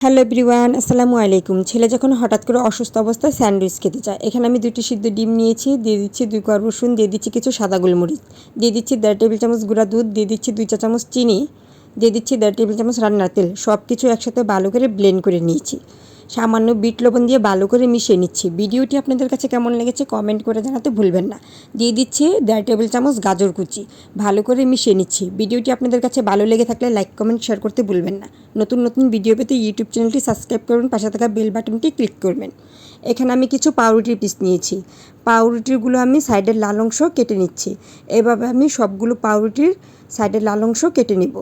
Hello everyone, আসসালামু আলাইকুম। ছেলে যখন হঠাৎ করে অসুস্থ অবস্থায় স্যান্ডউইচ খেতে চায়, এখানে আমি 2টি সিদ্ধ ডিম নিয়েছি, দিয়ে দিচ্ছি 2 কোয়া রসুন, দিয়ে দিচ্ছি কিছু সাদা গোলমরিচ, দিয়ে দিচ্ছি 1.5 টেবিল চামচ গুঁড়া দুধ, দিয়ে দিচ্ছি 2 চা চামচ চিনি, দিয়ে দিচ্ছি 1.5 টেবিল চামচ রান্নার তেল। সব কিছু একসাথে ভালো করে ব্লেন্ড করে নিয়েছি। সামান্য বিট লবণ দিয়ে ভালো করে মিশিয়ে নিচ্ছি। ভিডিওটি আপনাদের কাছে কেমন লেগেছে কমেন্ট করে জানাতে ভুলবেন না। দিয়ে দিচ্ছি 1.5 টেবিল চামচ গাজর কুচি, ভালো করে মিশিয়ে নিচ্ছি। ভিডিওটি আপনাদের কাছে ভালো লেগে থাকলে লাইক কমেন্ট শেয়ার করতে ভুলবেন না। নতুন নতুন ভিডিও পেতে ইউটিউব চ্যানেলটি সাবস্ক্রাইব করবেন, পাশে থাকা বেল বাটনটি ক্লিক করবেন। এখানে আমি কিছু পাউরুটির পিস নিয়েছি। পাউরুটিগুলো আমি সাইডের লাল অংশ কেটে নিচ্ছি। এভাবে আমি সবগুলো পাউরুটির সাইডের লাল অংশ কেটে নিব।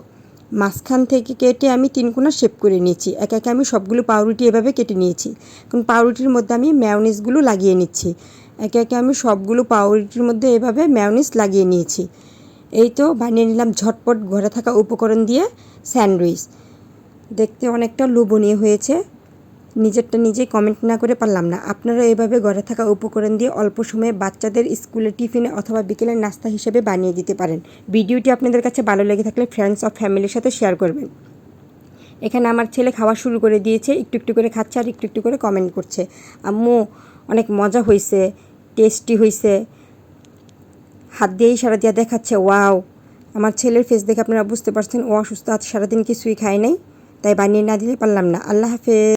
মাঝখান থেকে কেটে আমি 3 কোণা শেপ করে নিয়েছি। একে একে আমি সবগুলো পাউরুটি এভাবে কেটে নিয়েছি। এখন পাউরুটির মধ্যে আমি মেয়োনিজগুলো লাগিয়ে নিচ্ছি। একে একে আমি সবগুলো পাউরুটির মধ্যে এভাবে মেয়োনিজ লাগিয়ে নিয়েছি। এই তো বানিয়ে নিলাম ঝটপট ঘরে থাকা উপকরণ দিয়ে স্যান্ডউইচ। দেখতে অনেকটা লোভনীয় হয়েছে। নিজেরটা নিজেই কমেন্ট না করে পারলাম না। আপনারা এভাবে ঘরে থাকা উপকরণ দিয়ে অল্প সময়ে বাচ্চাদের স্কুলের টিফিনে অথবা বিকেলের নাস্তা হিসেবে বানিয়ে দিতে পারেন। ভিডিওটি আপনাদের কাছে ভালো লেগে থাকলে ফ্রেন্ডস ও ফ্যামিলির সাথে শেয়ার করবেন। এখানে আমার ছেলে খাওয়া শুরু করে দিয়েছে, একটু একটু করে খাচ্ছে আর একটু একটু করে কমেন্ট করছে, আম্মু অনেক মজা হয়েছে, টেস্টি হয়েছে, হাত দিয়েই ইশারা দিয়ে দেখাচ্ছে ওয়াও। আমার ছেলের ফেস দেখে আপনারা বুঝতে পারছেন ও অসুস্থ, আজ সারাদিন কিছুই খায় নাই, তাই বানিয়ে না দিলে পারলাম না। আল্লাহ হাফেজ।